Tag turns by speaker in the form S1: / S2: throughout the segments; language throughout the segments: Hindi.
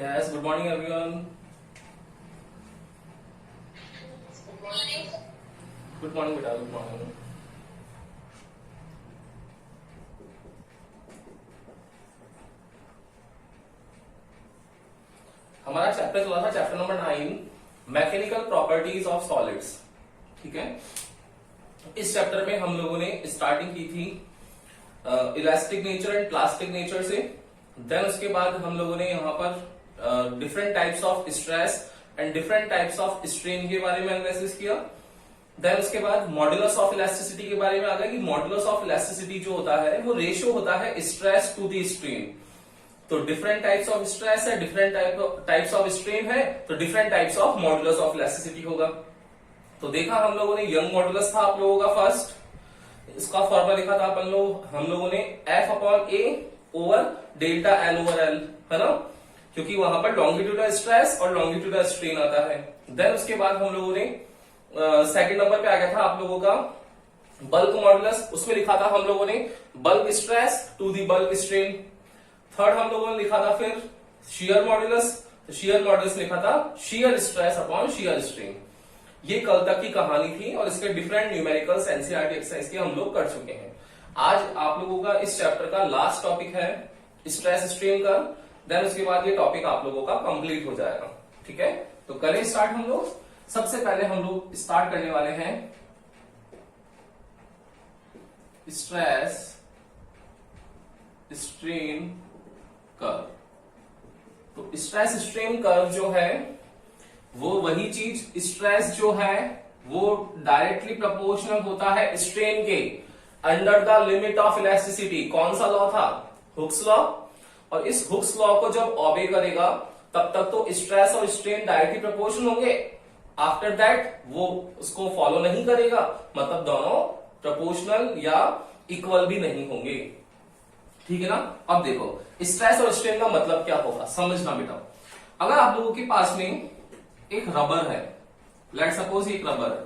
S1: Yes, good morning everyone. Good morning बेटा, good morning. हमारा चैप्टर चला था chapter number 9 mechanical properties of solids. ठीक है, इस चैप्टर में हम लोगों ने स्टार्टिंग की थी elastic nature and plastic nature से. देन उसके बाद हम लोगों ने यहाँ पर different types of stress and different types of strain के बारे में एनालिसिस किया. देन उसके बाद मॉडुलस ऑफ इलास्टिसिटी के बारे में आ गया कि मॉडुलस ऑफ इलास्टिसिटी जो होता है वो रेशियो होता है स्ट्रेस टू दी स्ट्रेन. तो डिफरेंट टाइप्स ऑफ स्ट्रेस है, डिफरेंट टाइप्स ऑफ स्ट्रेन है, तो different types of modulus of elasticity होगा. तो देखा हम लोगों ने यंग मॉडुलस था आप लोगों का फर्स्ट, इसका फॉर्मूला लिखा था हम लोगों ने F/A over delta L over L, है ना, क्योंकि वहां पर लॉन्गिट्यूडल स्ट्रेस और लॉन्गिट्यूडल स्ट्रेन आता है. देन उसके बाद हम लोगों ने सेकंड नंबर पे आ गया था आप लोगों का बल्क मॉडुलस. उसमें लिखा था हम लोगों ने bulk stress to the bulk strain. Third हम लोगों ने लिखा था फिर शियर मॉडुलस. तो शियर मॉडुलस लिखा था shear stress upon shear strain. ये कल तक की कहानी थी और इसके डिफरेंट न्यूमेरिकल्स एनसीईआरटी एक्सरसाइज के हम लोग कर चुके हैं. आज आप लोगों का इस चैप्टर का लास्ट टॉपिक है स्ट्रेस स्ट्रेन का. देन उसके बाद ये टॉपिक आप लोगों का कंप्लीट हो जाएगा. ठीक है, तो करें स्टार्ट. हम लोग सबसे पहले हम लोग स्टार्ट करने वाले हैं स्ट्रेस स्ट्रेन कर्व. तो स्ट्रेस स्ट्रेन कर्व जो है वो वही चीज, स्ट्रेस जो है वो डायरेक्टली प्रोपोर्शनल होता है स्ट्रेन के under the limit of elasticity. कौन सा लॉ था? Hooke's law. और इस हुक्स लॉ को जब ऑबे करेगा तब तक तो स्ट्रेस और स्ट्रेन डायरेक्टली प्रोपोर्शनल होंगे. आफ्टर दैट वो उसको फॉलो नहीं करेगा, मतलब दोनों प्रोपोर्शनल या इक्वल भी नहीं होंगे. ठीक है ना. अब देखो स्ट्रेस और स्ट्रेन का मतलब क्या होगा समझना बेटा. अगर आप लोगों के पास में एक रबर है, लेट सपोज एक रबर है.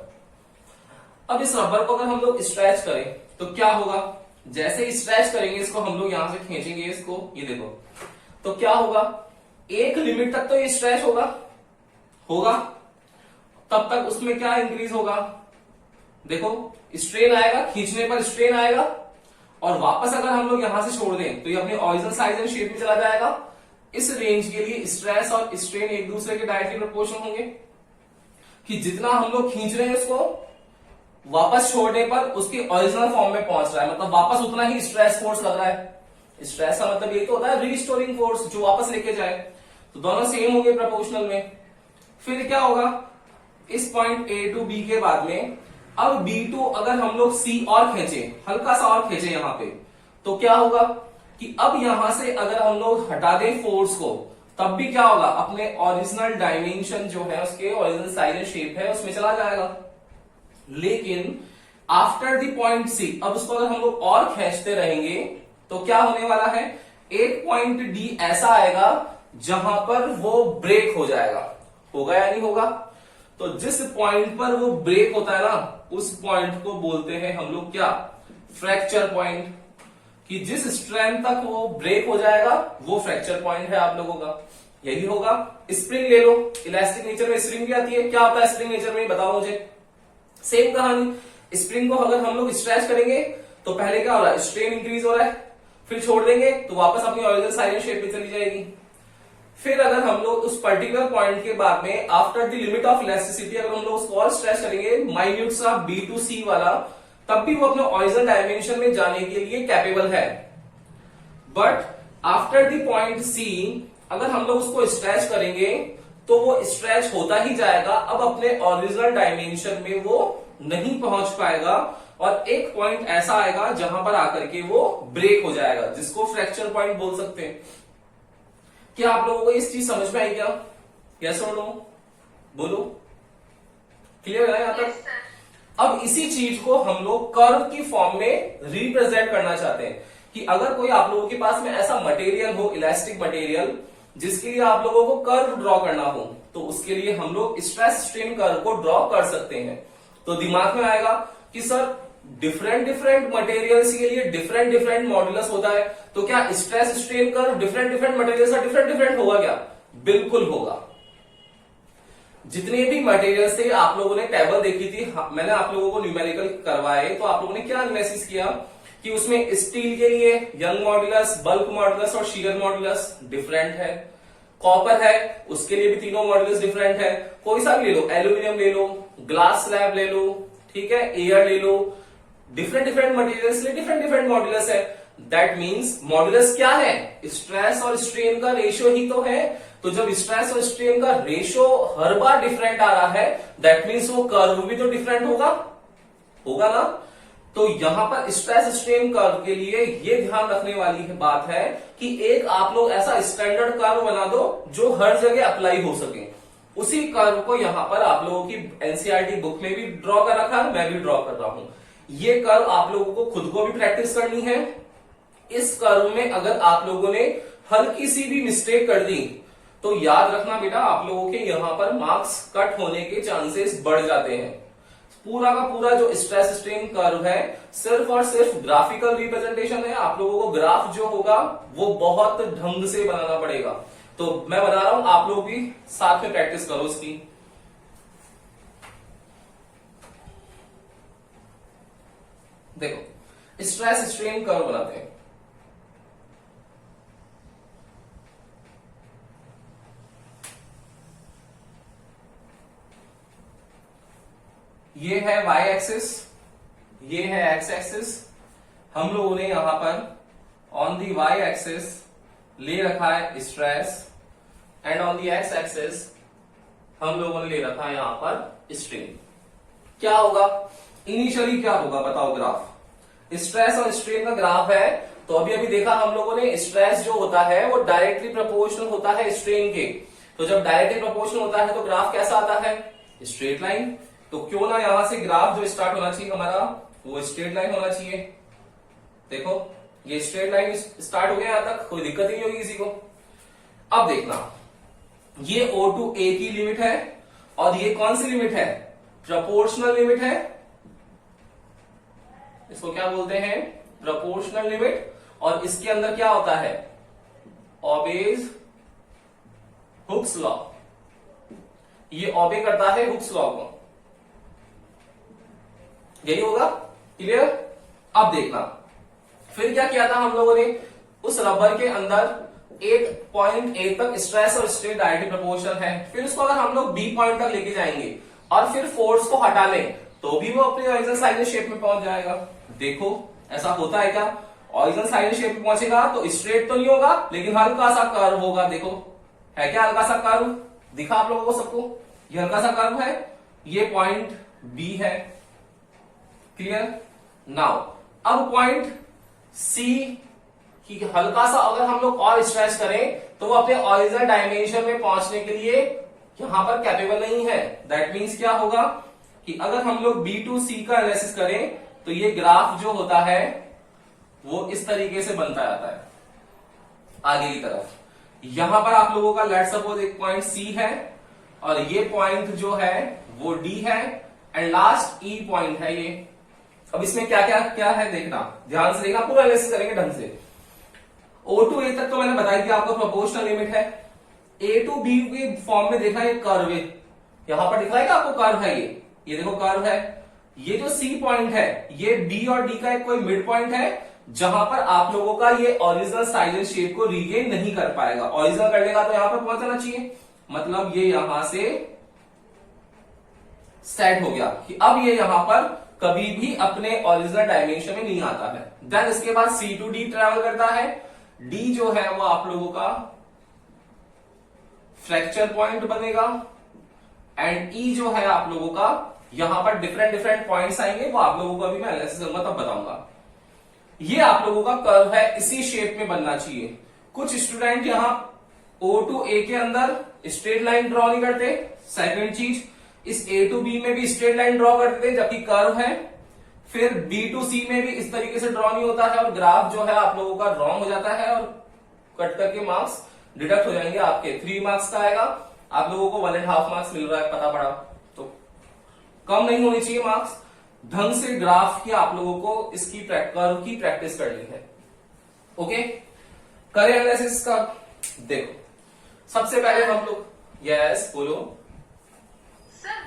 S1: अब इस रबर को अगर हम लोग स्ट्रेच करें तो क्या होगा? जैसे ही स्ट्रेच करेंगे इसको हम लोग यहां से खींचेंगे इसको, ये देखो, तो क्या होगा? एक लिमिट तक तो ये स्ट्रेच होगा तब तक उसमें क्या इंक्रीज होगा? देखो स्ट्रेन आएगा, खींचने पर स्ट्रेन आएगा और वापस अगर हम लोग यहां से छोड़ दें तो ये अपने ओरिजिनल साइज एंड शेप में चला जाएगा. इस रेंज के लिए स्ट्रेस और स्ट्रेन एक दूसरे के डायरेक्टली प्रोपोर्शनल होंगे कि जितना हम लोग खींच रहे हैं उसको वापस छोड़ने पर उसकी ओरिजिनल फॉर्म में पहुंच रहा है, मतलब वापस उतना ही स्ट्रेस फोर्स लग रहा है. स्ट्रेस का मतलब ये तो होता है रीस्टोरिंग फोर्स जो वापस लेके जाए. तो दोनों सेम हो गए प्रोपोर्शनल में. फिर क्या होगा? इस पॉइंट A टू B के बाद में अब B2 अगर हम लोग C और खींचे, हल्का सा और खींचे यहां पे, तो क्या होगा कि अब यहां से अगर हम लोग हटा दें फोर्स को तब भी क्या होगा? अपने ओरिजिनल डायमेंशन जो है उसके ओरिजिनल साइज एंड शेप है उसमें चला जाएगा. लेकिन आफ्टर द पॉइंट C अब उसको अगर हम लोग और खींचते रहेंगे तो क्या होने वाला है? एक पॉइंट D ऐसा आएगा जहां पर वो ब्रेक हो जाएगा. होगा या नहीं होगा? तो जिस पॉइंट पर वो ब्रेक होता है ना उस पॉइंट को बोलते हैं हम लोग क्या? Fracture point. कि जिस स्ट्रेंथ तक वो ब्रेक हो जाएगा वो फ्रैक्चर पॉइंट है आप लोगों का. यही होगा. स्प्रिंग ले लो, इलास्टिक नेचर में स्प्रिंग भी आती है. क्या होता है स्प्रिंग नेचर में बताओ मुझे. सेम कहानी. स्प्रिंग को अगर हम लोग स्ट्रेच करेंगे तो पहले क्या हो रहा है? स्ट्रेन इंक्रीज हो रहा है, फिर छोड़ देंगे तो वापस अपनी ओरिजिनल साइज एंड शेप में चली जाएगी. फिर अगर हम लोग उस पर्टिकुलर पॉइंट के बाद में after the limit of elasticity अगर हम लोग उसको और स्ट्रेच करेंगे माइन्यूट सा B to C वाला, तब भी वो अपने ओरिजिनल डायमेंशन में जाने के लिए कैपेबल है. But after the point C अगर हम लोग उसको स्ट्रेच करेंगे तो वो स्ट्रेच होता ही जाएगा. अब अपने ओरिजिनल डायमेंशन में वो नहीं पहुंच पाएगा और एक पॉइंट ऐसा आएगा जहां पर आकर के वो ब्रेक हो जाएगा, जिसको फ्रैक्चर पॉइंट बोल सकते हैं. क्या आप लोगों को इस चीज समझ में आई क्या? यस और नो बोलो. क्लियर है यहां तक? अब इसी चीज को हम लोग कर्व की फॉर्म में रिप्रेजेंट करना चाहते हैं कि अगर कोई आप लोगों के पास में ऐसा मटेरियल हो, इलास्टिक मटेरियल, जिसके लिए आप लोगों को कर्व ड्रॉ करना हो, तो उसके लिए हम लोग स्ट्रेस स्ट्रेन कर्व को ड्रॉ कर सकते हैं. तो दिमाग में आएगा कि सर डिफरेंट डिफरेंट मटेरियल्स के लिए डिफरेंट डिफरेंट मॉडुलस होता है, तो क्या stress strain curve different different materials का डिफरेंट डिफरेंट होगा क्या? बिल्कुल होगा। जितने भी मटेरियल थे आप लोगों ने टेबल देखी थी, मैंने आप लोगों को न्यूमेरिकल करवाए, तो आप लोगों ने क्या एनालिसिस किया कि उसमें स्टील के लिए यंग मॉड्यूलस, बल्क मॉड्यूलस और शीयर मॉड्यूलस डिफरेंट है। कॉपर है उसके लिए भी तीनों मॉड्यूलस डिफरेंट है। कोई सा भी ले लो, एल्यूमिनियम ले लो, ग्लास स्लैब ले लो, ठीक है, एयर ले लो, डिफरेंट डिफरेंट मटेरियल्स ले डिफरेंट डिफरेंट मॉड्यूलस है। दैट मीन्स मॉड्यूलस क्या है, स्ट्रेस और स्ट्रेन का रेशियो ही तो है। तो जब स्ट्रेस और स्ट्रेन का रेशियो हर बार डिफरेंट आ रहा है, दैट मीन्स वो कर्व भी तो डिफरेंट होगा, होगा ना। तो यहां पर स्ट्रेस स्ट्रेन कर्व के लिए ये ध्यान रखने वाली बात है कि एक आप लोग ऐसा स्टैंडर्ड कर्व बना दो जो हर जगह अप्लाई हो सके। उसी कर्व को यहां पर आप लोगों की एनसीईआरटी बुक में भी ड्रॉ कर रखा है, मैं भी ड्रॉ कर रहा हूं। ये कर्व आप लोगों को खुद को भी प्रैक्टिस करनी है। इस कर्व में अगर आप लोगों ने हल्की सी भी मिस्टेक कर दी तो याद रखना बेटा, आप लोगों के यहां पर मार्क्स कट होने के चांसेस बढ़ जाते हैं। पूरा का पूरा जो स्ट्रेस स्ट्रेन कर्व है सिर्फ और सिर्फ ग्राफिकल रिप्रेजेंटेशन है। आप लोगों को ग्राफ जो होगा वो बहुत ढंग से बनाना पड़ेगा। तो मैं बना रहा हूं, आप लोग भी साथ में प्रैक्टिस करो इसकी। देखो स्ट्रेस स्ट्रेन कर्व बनाते हैं। ये है y एक्सिस, ये है x एक्सिस। हम लोगों ने यहां पर ऑन दी y एक्सिस ले रखा है stress and on the x axis हम लोगों ने ले रखा है यहां पर स्ट्रेन। क्या होगा इनिशियली, क्या होगा बताओ। ग्राफ स्ट्रेस और स्ट्रेन का ग्राफ है। तो अभी अभी देखा हम लोगों ने, स्ट्रेस जो होता है वो डायरेक्टली प्रोपोर्शनल होता है स्ट्रेन के। तो जब डायरेक्टली प्रोपोर्शनल होता है तो ग्राफ कैसा आता है, स्ट्रेट लाइन। तो क्यों ना यहां से ग्राफ जो स्टार्ट होना चाहिए हमारा वो स्ट्रेट लाइन होना चाहिए। देखो ये स्ट्रेट लाइन स्टार्ट हो गया, यहां तक कोई दिक्कत ही नहीं होगी किसी को। अब देखना ये O2 A की लिमिट है और ये कौन सी लिमिट है, प्रोपोर्शनल लिमिट है। इसको क्या बोलते हैं, प्रोपोर्शनल लिमिट। और इसके अंदर क्या होता है, ओबेज हुक्स लॉ। ये ओबे करता है हुक्स लॉ को, यही होगा। क्लियर। अब देखना फिर क्या किया था हम लोगों ने, उस रबर के अंदर एक पॉइंट ए तक स्ट्रेस और स्ट्रेन डायरेक्टली प्रोपोर्शनल है। फिर उसको अगर हम लोग बी पॉइंट तक लेके जाएंगे और फिर फोर्स को हटा लें तो भी वो अपनी ओरिजिनल साइड शेप में पहुंच जाएगा। देखो ऐसा होता है क्या, ओरिजिनल साइड शेप में पहुंचेगा तो स्ट्रेट तो नहीं होगा लेकिन हल्का सा कर्व होगा। देखो है क्या हल्का सा कर्व, दिखा आप लोगों को सबको, ये हल्का सा कर्व है, ये पॉइंट बी है। क्लियर। नाउ अब पॉइंट सी की हल्का सा अगर हम लोग और स्ट्रेच करें तो वो अपने ओरिजिनल डायमेंशन में पहुंचने के लिए यहां पर कैपेबल नहीं है। दैट मीन्स क्या होगा कि अगर हम लोग बी टू सी का एनालिसिस करें तो ये ग्राफ जो होता है वो इस तरीके से बनता जाता है आगे की तरफ। यहां पर आप लोगों का लेट सपोज एक पॉइंट सी है और ये पॉइंट जो है वो डी है एंड लास्ट ई पॉइंट है ये। अब इसमें क्या क्या क्या है देखना, ध्यान से देखना, पूरा एनालिसिस करेंगे ढंग से। O2 A तक तो मैंने बताई थी आपको प्रोपोर्शनल लिमिट है। A टू B के फॉर्म में देखा ये कर्व है, यहां पर दिखाएगा आपको कर्व है ये देखो कर्व है। ये जो C पॉइंट है ये B और D का एक कोई मिड पॉइंट है जहां पर आप लोगों का ये ओरिजिनल साइज एंड शेप को रिगेन नहीं कर पाएगा। ओरिजिनल कर लेगा तो यहां पर पहुंच जाना चाहिए, मतलब ये यहां से सेट हो गया कि अब ये यहां पर कभी भी अपने ओरिजिनल डायमेंशन में नहीं आता है। देन इसके बाद C टू D ट्रेवल करता है। D जो है वो आप लोगों का फ्रैक्चर पॉइंट बनेगा एंड E जो है आप लोगों का यहां पर डिफरेंट डिफरेंट पॉइंट्स आएंगे, वो आप लोगों को अभी मैं एनालिसिस करूंगा तब बताऊंगा। ये आप लोगों का कर्व है, इसी शेप में बनना चाहिए। कुछ स्टूडेंट यहां O2 A के अंदर स्ट्रेट लाइन ड्रॉ नहीं करते। सेकंड चीज, इस A टू B में भी स्ट्रेट लाइन ड्रॉ करते थे जबकि कर्व है। फिर B टू C में भी इस तरीके से ड्रॉ नहीं होता है और ग्राफ जो है आप लोगों का रॉन्ग हो जाता है और कट करके मार्क्स डिडक्ट हो जाएंगे आपके। 3 मार्क्स का आएगा, आप लोगों को 1.5 मार्क्स मिल रहा है, पता पड़ा। तो कम नहीं होनी चाहिए मार्क्स। ढंग से ग्राफ की आप लोगों को इसकी कर्व की प्रैक्टिस करनी है। ओके, करें एनालिसिस का। देखो सबसे पहले हम लोग, यस बोलो
S2: सर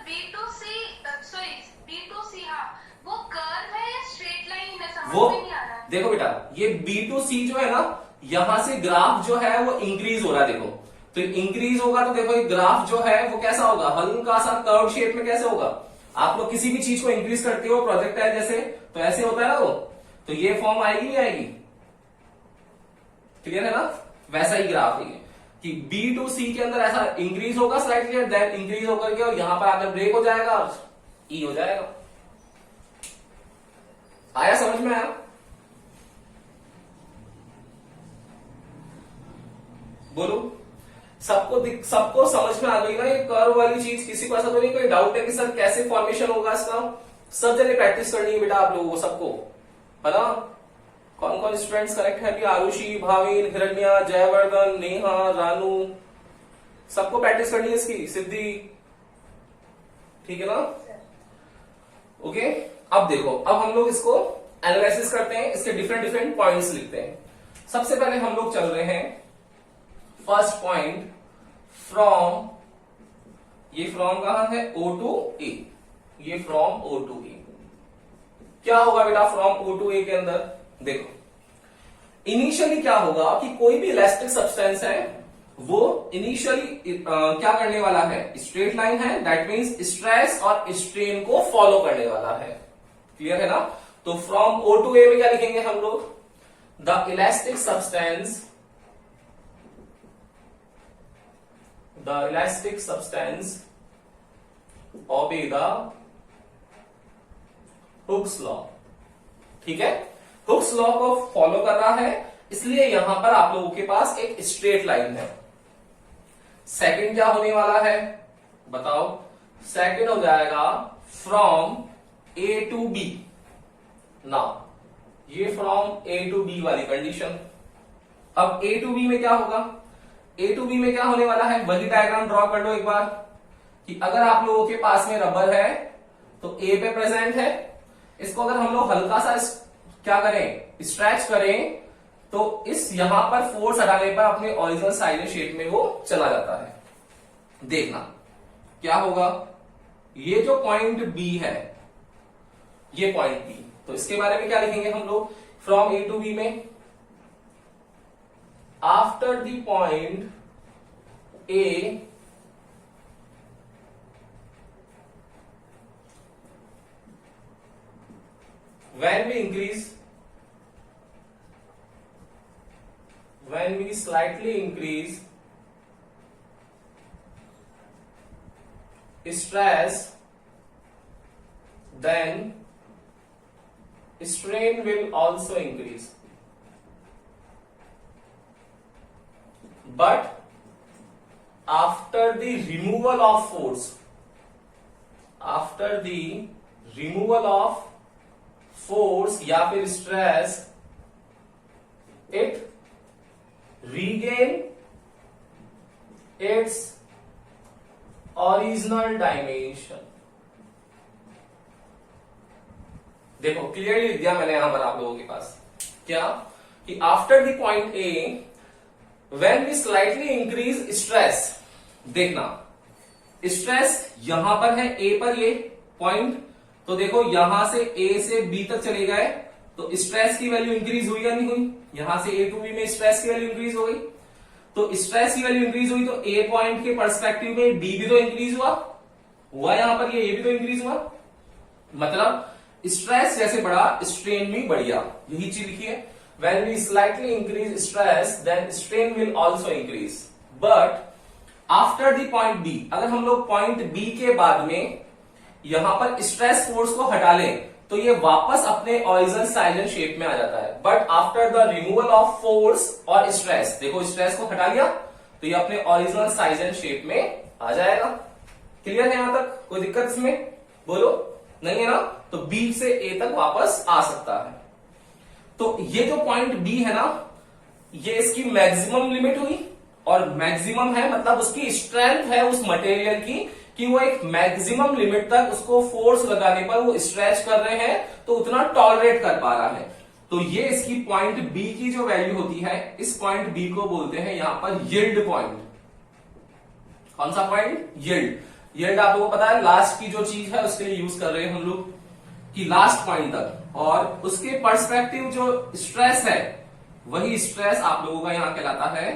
S2: B2C, हाँ वो कर्व है या स्ट्रेट लाइन है, समझ
S1: वो।
S2: में नहीं आ रहा है।
S1: देखो बेटा, ये B2C जो है ना, यहां से ग्राफ जो है वो इंक्रीज हो रहा है। देखो तो इंक्रीज होगा तो देखो ये ग्राफ जो है वो कैसा होगा, हल्का सा कर्व शेप में कैसे होगा। आप लोग किसी भी चीज को इंक्रीज करते हो प्रोजेक्टाइल जैसे, तो ऐसे होता है ना वो, तो ये फॉर्म आएगी नहीं आएगी, क्लियर है ना। वैसा ही ग्राफ है कि B2C के अंदर ऐसा इंक्रीज होगा स्लाइटली, देन इंक्रीज होकर के और यहां पर आकर ब्रेक हो जाएगा और ई हो जाएगा। आया समझ में आया? बोलो सबको समझ में आ गई ना ये कर्व वाली चीज। किसी को ऐसा तो नहीं कोई डाउट है कि सर कैसे फॉर्मेशन होगा इसका? सब जने प्रैक्टिस करनी है बेटा आप लोगों को सबको, है ना। कौन कौन स्टूडेंट्स करेक्ट है अभी? आरुषि, भाविन, हिरण्या, जयवर्धन, नेहा, रानू, सबको प्रैक्टिस करनी है इसकी। सिद्धि, ठीक है ना? ओके अब देखो, अब हम लोग इसको एनालिसिस करते हैं, इसके डिफरेंट डिफरेंट पॉइंट्स लिखते हैं। सबसे पहले हम लोग चल रहे हैं फर्स्ट पॉइंट, फ्रॉम, ये फ्रॉम कहां है? O to A, ये फ्रॉम O to A। क्या होगा बेटा फ्रॉम O to A के अंदर? देखो इनिशियली क्या होगा कि कोई भी इलास्टिक सब्सटेंस है वो इनिशियली क्या करने वाला है? स्ट्रेट लाइन है, दैट मींस स्ट्रेस और स्ट्रेन को फॉलो करने वाला है, क्लियर है ना। तो फ्रॉम O to A में क्या लिखेंगे हम लोग? The elastic substance, the elastic substance obey the Hooke's law, ठीक है। Hooke's law को फॉलो कर रहा है, इसलिए यहां पर आप लोगों के पास एक स्ट्रेट लाइन है। सेकंड क्या होने वाला है बताओ? सेकंड हो जाएगा from A to B। Now ये फ्रॉम A to B वाली कंडीशन। अब A to B में क्या होगा? A to B में क्या होने वाला है? वही डायग्राम ड्रॉ कर लो एक बार कि अगर आप लोगों के पास में रबर है तो A पे प्रेजेंट है, इसको अगर हम लोग हल्का सा क्या करें? स्ट्रेच करें तो इस यहां पर फोर्स हटाने पर अपने ओरिजिनल साइलेंट शेप में वो चला जाता है। देखना क्या होगा, ये जो पॉइंट B है, ये पॉइंट B, तो इसके बारे में क्या लिखेंगे हम लोग? फ्रॉम A to B में after the point A when we slightly increase stress, then strain will also increase. But after the removal of force, या फिर stress, it regain its original dimension। देखो क्लियरली लिख दिया मैंने यहां पर आप लोगों के पास क्या कि after the point A when we slightly increase stress, देखना स्ट्रेस यहां पर है A पर, ये पॉइंट, तो देखो यहां से A से B तक चले गए तो स्ट्रेस की वैल्यू इंक्रीज हुई या नहीं हुई? यहां से A to B में स्ट्रेस की वैल्यू इंक्रीज हो गई, तो स्ट्रेस की वैल्यू इंक्रीज हुई तो A पॉइंट के पर्सपेक्टिव में B भी तो इंक्रीज हुआ यहां पर, ये भी तो इंक्रीज हुआ। मतलब स्ट्रेस जैसे बढ़ा स्ट्रेन भी बढ़ गया, यही चीज लिखिए। When we slightly increase stress, then strain will also increase. But after the point B, अगर हम लोग पॉइंट B के बाद में यहां पर स्ट्रेस फोर्स को हटा लें तो ये वापस अपने ओरिजिनल साइलेंट शेप में आ जाता है। But after the removal of force और स्ट्रेस, देखो स्ट्रेस को हटा लिया तो ये अपने ओरिजिनल साइलेंट शेप में आ जाएगा। क्लियर है यहां तक? कोई दिक्कत इसमें? बोलो नहीं है ना? तो B से A तक वापस आ सकता है। तो ये जो पॉइंट B है ना, ये इसकी मैक्सिमम लिमिट हुई, और मैक्सिमम है मतलब उसकी स्ट्रेंथ है उस मटेरियल की कि वो एक मैक्सिमम लिमिट तक उसको फोर्स लगाने पर वो स्ट्रेच कर रहे हैं तो उतना टॉलरेट कर पा रहा है। तो ये इसकी पॉइंट B की जो वैल्यू होती है, इस पॉइंट B को बोलते हैं यहां पर यील्ड पॉइंट। कौन सा पॉइंट? यील्ड। यील्ड आप लोगों को पता है लास्ट की जो चीज है उसके लिए यूज कर रहे हैं हम लोग कि लास्ट पॉइंट तक, और उसके पर्सपेक्टिव जो स्ट्रेस है वही स्ट्रेस आप लोगों का यहां कहलाता है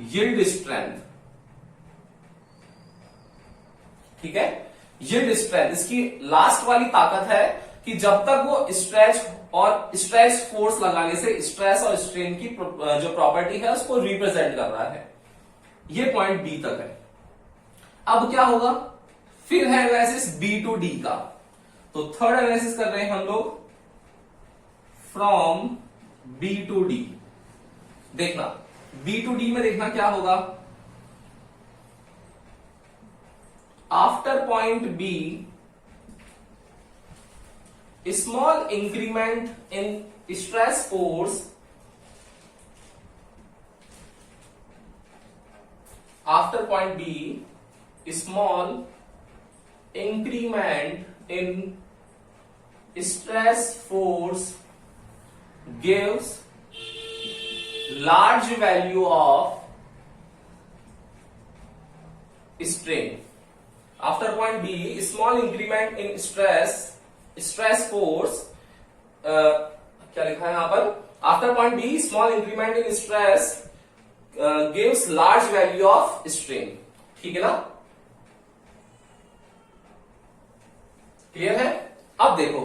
S1: यील्ड स्ट्रेंथ। ठीक है, यील्ड स्ट्रेंथ इसकी लास्ट वाली ताकत है कि जब तक वो स्ट्रेच और स्ट्रेच फोर्स लगाने से स्ट्रेस और स्ट्रेन की जो प्रॉपर्टी है उसको रिप्रेजेंट कर रहा है। ये पॉइंट बी तक है। अब क्या होगा, फिर है एनालिसिस बी टू डी का। तो थर्ड एनालिसिस कर रहे हैं हम लोग फ्रॉम बी टू डी। देखना बी टू डी में देखना क्या होगा, after point B small increment in stress force after point B small increment in stress force gives large value of strain. After point B, small increment in stress force, क्या लिखा है यहां पर? After point B, small increment in stress gives large value of strain. ठीक है ना? क्लियर है? अब देखो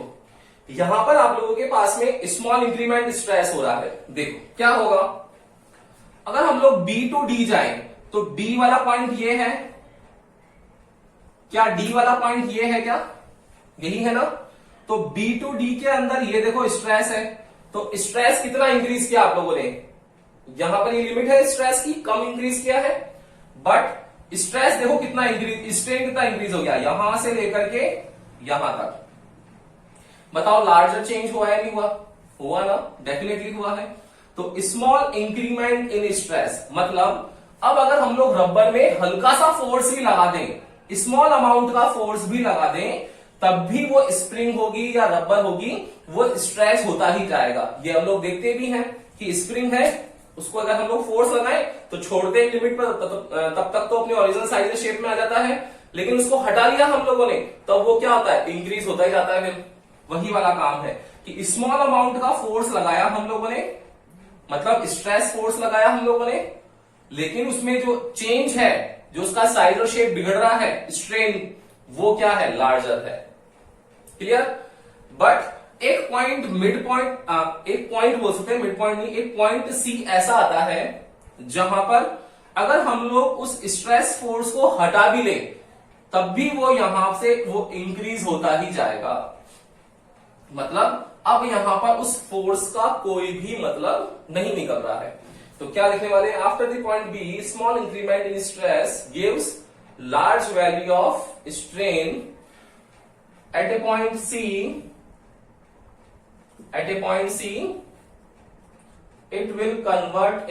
S1: यहां पर आप लोगों के पास में स्मॉल इंक्रीमेंट स्ट्रेस हो रहा है। देखो क्या होगा, अगर हम लोग बी टू डी जाएं तो डी वाला पॉइंट ये है क्या? डी वाला पॉइंट ये है क्या? यही है ना? तो बी टू डी के अंदर ये देखो स्ट्रेस है, तो स्ट्रेस कितना इंक्रीज किया आप लोगों ने? यहां पर ये लिमिट है स्ट्रेस की, कम इंक्रीज किया है, बट स्ट्रेस देखो कितना इंक्रीज, स्ट्रेन कितना इंक्रीज हो गया यहां से लेकर के यहां तक। बताओ लार्जर चेंज हुआ है नहीं हुआ? हुआ ना, डेफिनेटली हुआ है। तो स्मॉल इंक्रीमेंट इन स्ट्रेस मतलब अब अगर हम लोग रबर में हल्का सा फोर्स भी लगा दें, स्मॉल अमाउंट का फोर्स भी लगा दें, तब भी वो स्प्रिंग होगी या रबर होगी वो स्ट्रेच होता ही जाएगा। ये हम लोग देखते भी हैं कि स्प्रिंग है, उसको अगर हम लोग फोर्स लगाएं तो छोड़ते हैं लिमिट पर, तब तक तो अपने ओरिजिनल साइज शेप में आ जाता है, लेकिन उसको हटा लिया हम लोगों ने तब वो क्या होता है? इंक्रीज होता ही जाता है। फिर वही वाला काम है कि स्मॉल अमाउंट का फोर्स लगाया हम लोगों ने, मतलब स्ट्रेस फोर्स लगाया हम लोगों ने, लेकिन उसमें जो चेंज है, जो उसका साइज और शेप बिगड़ रहा है, स्ट्रेन, वो क्या है? लार्जर है। क्लियर? बट एक पॉइंट मिड पॉइंट, एक पॉइंट बोल सकते हैं, मिड पॉइंट नहीं, एक पॉइंट सी ऐसा आता है जहां पर अगर हम लोग उस स्ट्रेस फोर्स को हटा भी ले तब भी वो यहां से वो इंक्रीज होता ही जाएगा। मतलब अब यहां पर उस फोर्स का कोई भी मतलब नहीं निकल रहा है। तो क्या लिखने वाले? After the point B small increment in stress gives large value of strain at a point C, at a point C it will convert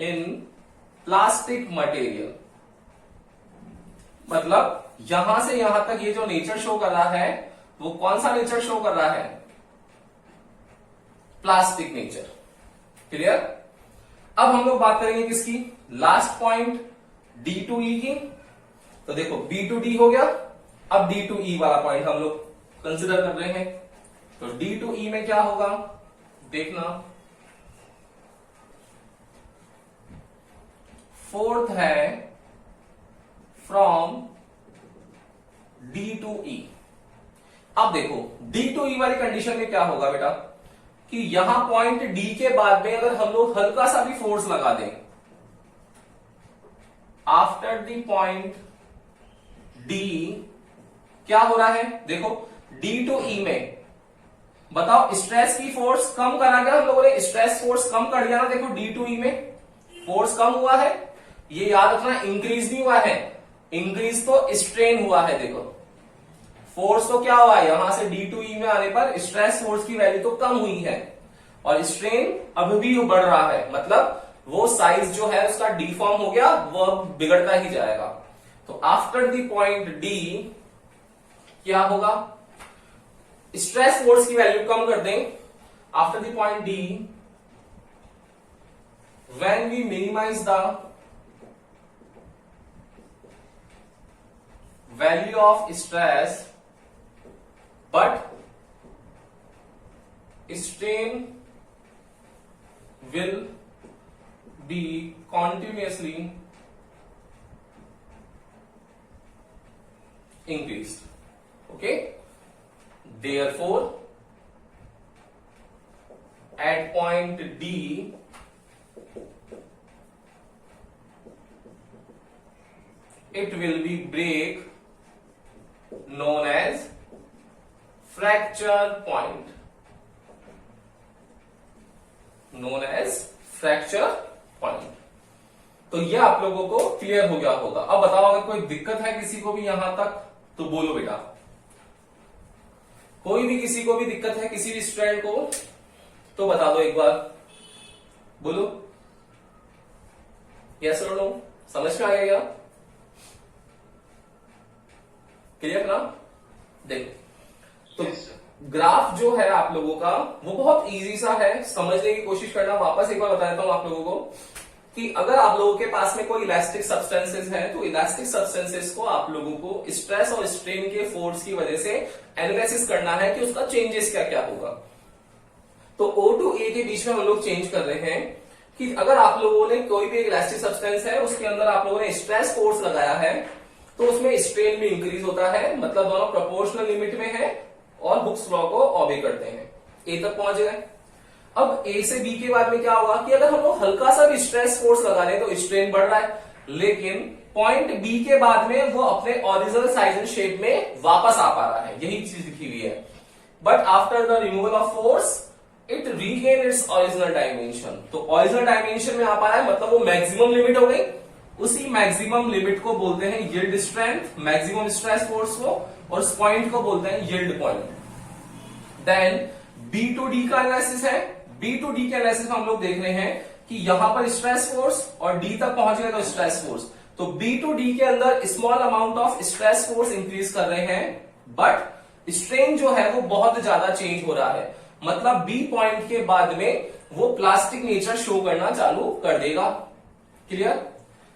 S1: in plastic material. मतलब यहां से यहां तक ये जो नेचर शो कर रहा है वो कौन सा नेचर शो कर रहा है? Plastic nature. क्लियर? अब हम लोग बात करेंगे किसकी? लास्ट पॉइंट डी टू ई की। तो देखो बी टू डी हो गया, अब डी टू ई वाला पॉइंट हम लोग कंसिडर कर रहे हैं। तो डी टू ई में क्या होगा देखना, फोर्थ है फ्रॉम डी टू ई। अब देखो डी टू ई वाली कंडीशन में क्या होगा बेटा कि यहां पॉइंट डी के बाद में अगर हम लोग हल्का सा भी फोर्स लगा दें, आफ्टर द पॉइंट डी क्या हो रहा है? देखो डी टू ई में बताओ स्ट्रेस की फोर्स कम करा गया हम लोगों ने, स्ट्रेस फोर्स कम कर दिया ना। देखो डी टू ई में फोर्स कम हुआ है, ये याद रखना, इंक्रीज नहीं हुआ है, इंक्रीज तो स्ट्रेन हुआ है। देखो फोर्स तो क्या हुआ है, यहां से डी टू ई में आने पर स्ट्रेस फोर्स की वैल्यू तो कम हुई है और स्ट्रेन अब भी बढ़ रहा है, मतलब वो साइज जो है उसका डिफॉर्म हो गया, वो अब बिगड़ता ही जाएगा। तो आफ्टर द पॉइंट डी क्या होगा? स्ट्रेस फोर्स की वैल्यू कम कर दें, after the point D when we minimize the value of stress but strain will be continuously increased. Okay, therefore at point D it will be break known as fracture point, तो ये आप लोगों को क्लियर हो गया होगा। अब बताओ अगर कोई दिक्कत है किसी को भी यहां तक तो बोलो बेटा, कोई भी किसी को भी दिक्कत है किसी भी स्टूडेंट को तो बता दो एक बार, बोलो यस और नो, समझ में आ गया? क्लियर ना? देखो तो ग्राफ जो है आप लोगों का वो बहुत इजी सा है, समझने की कोशिश करना। वापस एक बार बता देता हूं आप लोगों को कि अगर आप लोगों के पास में कोई इलास्टिक सब्सटेंसेस है तो इलास्टिक सब्सटेंसेस को आप लोगों को स्ट्रेस और स्ट्रेन के फोर्स की वजह से एनालिसिस करना है कि उसका चेंजेस क्या क्या होगा। तो O टू A के बीच में हम लोग चेंज कर रहे हैं कि अगर आप लोगों ने कोई भी इलास्टिक सब्सटेंस है उसके अंदर आप लोगों ने स्ट्रेस फोर्स लगाया है तो उसमें स्ट्रेन भी इंक्रीज होता है, मतलब दोनों प्रोपोर्शनल लिमिट में है और हुक्स लॉ को ऑबे करते हैं। ए तक पहुंच गए। अब ए से बी के बाद में क्या होगा कि अगर हम लोग हल्का सा भी स्ट्रेस फोर्स लगा रहे हैं तो स्ट्रेन बढ़ रहा है, लेकिन पॉइंट बी के बाद में वो अपने ओरिजिनल साइज एंड शेप में वापस आ पा रहा है, यही चीज लिखी हुई है। But after the removal of force it regain its original dimension, तो ओरिजिनल डायमेंशन में आ पा रहा है, मतलब वो मैक्सिमम लिमिट हो गई। उसी मैक्सिमम लिमिट को बोलते हैं yield strength, maximum stress force को, और उस पॉइंट को बोलते हैं yield point. Then B to D का एनालिसिस है। बी टू डी के एनालिसिस में हम लोग देख रहे हैं कि यहां पर स्ट्रेस फोर्स और डी तक पहुंच गए तो स्ट्रेस फोर्स, तो बी टू डी के अंदर small amount of stress force increase कर रहे हैं बट स्ट्रेन जो है वो बहुत ज्यादा चेंज हो रहा है, मतलब बी पॉइंट के बाद में वो प्लास्टिक नेचर शो करना चालू कर देगा। Clear?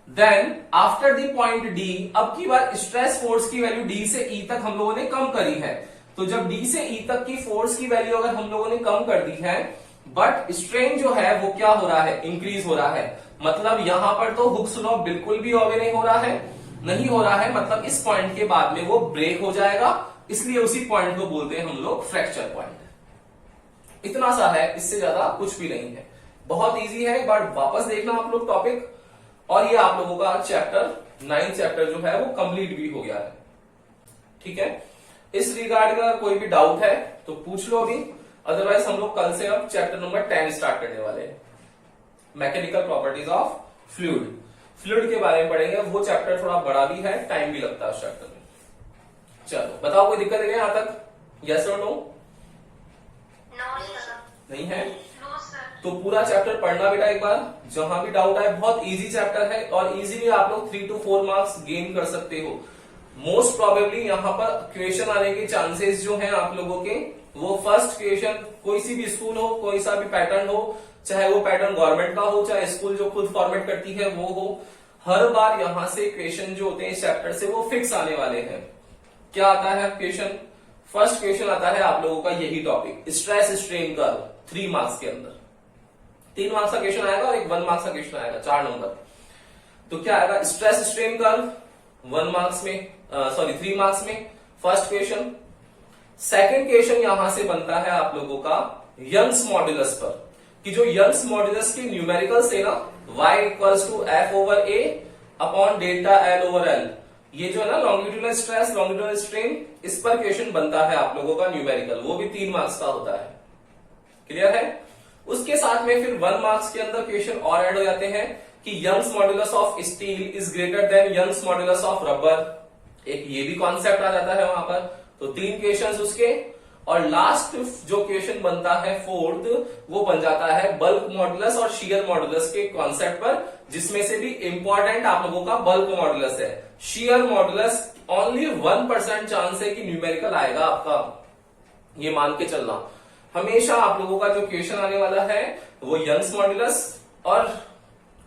S1: Then after the point D, अब की बार स्ट्रेस फोर्स की वैल्यू डी से ई तक हम लोगों ने कम करी है, तो जब डी से ई तक की फोर्स की वैल्यू अगर हम लोगों ने कम कर दी है बट स्ट्रेन जो है वो क्या हो रहा है, इंक्रीज हो रहा है, मतलब यहां पर तो हुक्स लॉ बिल्कुल भी ऑबे नहीं हो रहा है, मतलब इस पॉइंट के बाद में वो ब्रेक हो जाएगा, इसलिए उसी पॉइंट को बोलते हैं हम लोग फ्रैक्चर पॉइंट। इतना सा है, इससे ज्यादा कुछ भी नहीं है, बहुत इजी है। एक बार वापस देखना आप लोग टॉपिक, और ये आप लोगों का चैप्टर 9 चैप्टर जो है वो कंप्लीट भी हो गया है। ठीक है, इस रिगार्ड का कोई भी डाउट है तो पूछ लो अभी, अदरवाइज हम लोग कल से अब चैप्टर नंबर 10 स्टार्ट करने वाले हैं, mechanical properties of fluid. Fluid के बारे में पढ़ेंगे, वो चैप्टर थोड़ा बड़ा भी है, टाइम भी लगता है उस चैप्टर में। चलो बताओ, कोई दिक्कत है यहां तक? यस और नो? नहीं है तो पूरा चैप्टर पढ़ना बेटा एक बार, जहां भी डाउट आए। बहुत इजी चैप्टर है और इजीली आप लोग 3 to 4 मार्क्स गेन कर सकते हो। मोस्ट प्रोबेबली यहाँ पर क्वेश्चन आने के चांसेस जो हैं आप लोगों के, वो फर्स्ट क्वेश्चन कोई सी भी स्कूल हो, कोई सा भी पैटर्न हो, चाहे वो पैटर्न गवर्नमेंट का हो, चाहे स्कूल जो खुद फॉर्मेट करती है वो हो, हर बार यहां से क्वेश्चन जो होते हैं इस चैप्टर से वो फिक्स आने वाले हैं। क्या आता है क्वेश्चन? फर्स्ट क्वेश्चन आता है आप लोगों का यही topic, stress strain curve, 3 marks के अंदर। 3 मार्क्स का क्वेश्चन आएगा और एक 1 मार्क्स का क्वेश्चन आएगा, 4 नंबर। तो क्या आएगा? स्ट्रेस स्ट्रेन कर्व 1 मार्क्स में, 3 मार्क्स में फर्स्ट क्वेश्चन। सेकंड क्वेश्चन यहां से बनता है आप लोगों का यंग्स मॉड्यूलस पर, कि जो यंग्स मॉड्यूलस के न्यूमेरिकल्स है ना, y equals to F over A upon delta L over L, ये जो है ना लॉन्गिट्यूडनल स्ट्रेस लॉन्गिट्यूडनल स्ट्रेन, इस पर क्वेश्चन बनता है आप लोगों का न्यूमेरिकल, वो भी 3 मार्क्स का होता है। क्लियर है? उसके साथ में फिर 1 मार्क्स के अंदर क्वेश्चन और ऐड हो जाते हैं कि Young's modulus of steel is greater than Young's modulus of rubber, एक ये भी कॉन्सेप्ट आ जाता है वहां पर। तो 3 क्वेश्चंस उसके, और लास्ट जो क्वेश्चन बनता है फोर्थ, वो बन जाता है बल्क मॉड्यूलस और शियर मॉड्यूलस के कॉन्सेप्ट पर, जिसमें से भी इंपॉर्टेंट आप लोगों का बल्क मॉड्यूलस है। शियर मॉड्यूलस ओनली 1% चांस है कि न्यूमेरिकल आएगा आपका, ये मान के चलना। हमेशा आप लोगों का जो क्वेश्चन आने वाला है वो यंग्स मॉड्यूलस और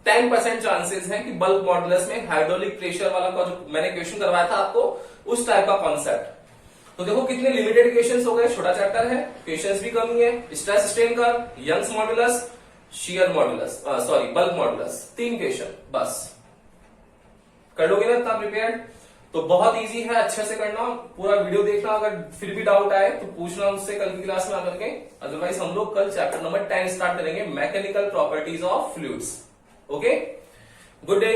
S1: 10% चांसेस है कि बल्क मॉडुलस में हाइड्रोलिक प्रेशर वाला का जो मैंने क्वेश्चन करवाया था आपको, उस टाइप का कॉन्सेप्ट। तो देखो कितने लिमिटेड क्वेश्चंस हो गए, छोटा चैप्टर है, क्वेश्चंस भी कमी है। Stress strain curve, Young's modulus, shear modulus, sorry bulk modulus, 3 question बस। कर लोगे ना इतना प्रिपेयर? तो बहुत इजी है, अच्छे से करना, पूरा वीडियो देखना। अगर फिर भी डाउट आए तो पूछना मुझसे कल की क्लास में आकर के। अदरवाइज हम लोग कल चैप्टर नंबर 10 स्टार्ट करेंगे, mechanical properties of fluids. Okay, good day.